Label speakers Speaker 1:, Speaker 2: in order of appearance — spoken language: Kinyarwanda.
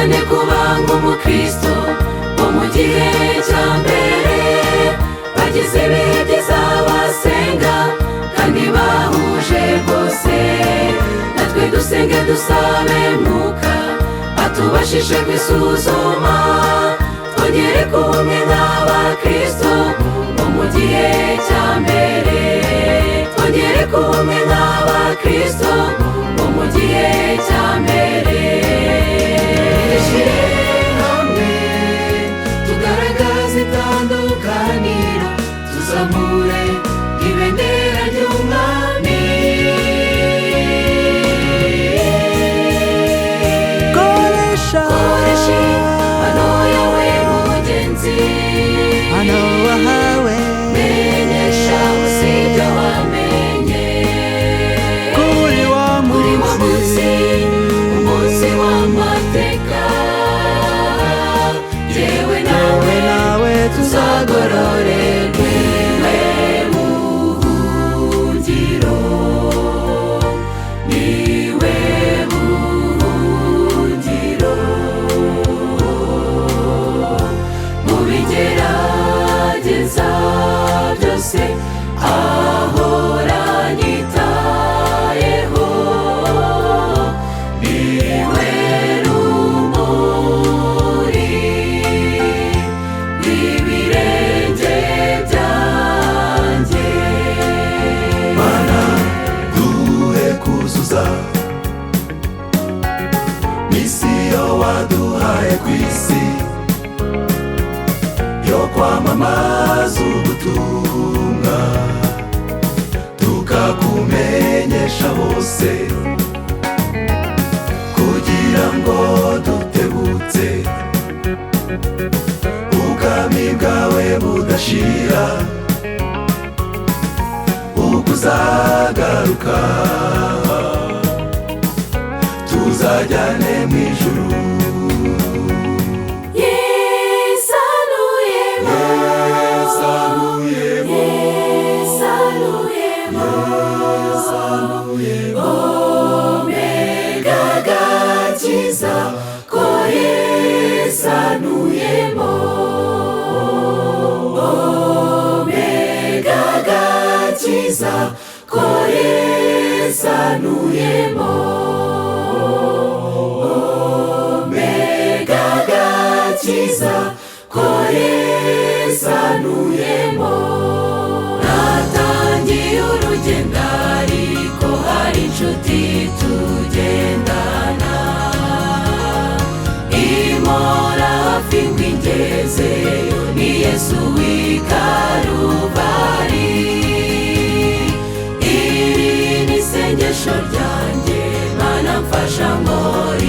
Speaker 1: cyane kuba nk'umukristo wo mu gihe cya mbere, bagize ibihe byiza basenga kandi bahuje rwose. Natwe dusenge dusabe Mwuka atubashishe kwisuzuma, twongere kuba umwe nk'abakristo bo mu gihe cya mbere, twongere kuba umwe nk'abakristo bo mu gihe cya mbere. Dushyire hamwe tugaragaze itandukaniro, tuzamure ibendera ry'umwami.
Speaker 2: Koresha
Speaker 1: impano yawe mugenzi,
Speaker 2: hano wahawe,
Speaker 1: menyesha bose ibyo wamenye
Speaker 2: kuri wa
Speaker 1: muri wa
Speaker 2: munsi,
Speaker 1: umunsi w'amateka. Yewe nawe tuzagororerwe buhungiro, niwe buhungiro. Mu bigerageza byose ahora anyitayeho, niwe rumuri rw'ibirenge byanjye.
Speaker 3: Mana duhe kuzuza misiyo waduhaye ku isi yo kwamamaza ubutumwa, tukakumenyesha bose, kugira ngo dutebutse ubwami bwawe budashira, ukuzagaruka tuzajyane mu ijuru.
Speaker 1: Yesaluyemo,
Speaker 3: Yesaluyemo,
Speaker 1: Yesaluyemo, Omega gakiza ko yesanuyemo, Omega gakiza ko yesanuyemo, Omega gakiza ko yesanuyemo. Natangiye urugendo ariko hari inshuti tugendana, impora hafi ngo ingezeyo, ni Yesu w'i Karuvali. Iri ni isengesho ryanjye, Mana mfasha nkore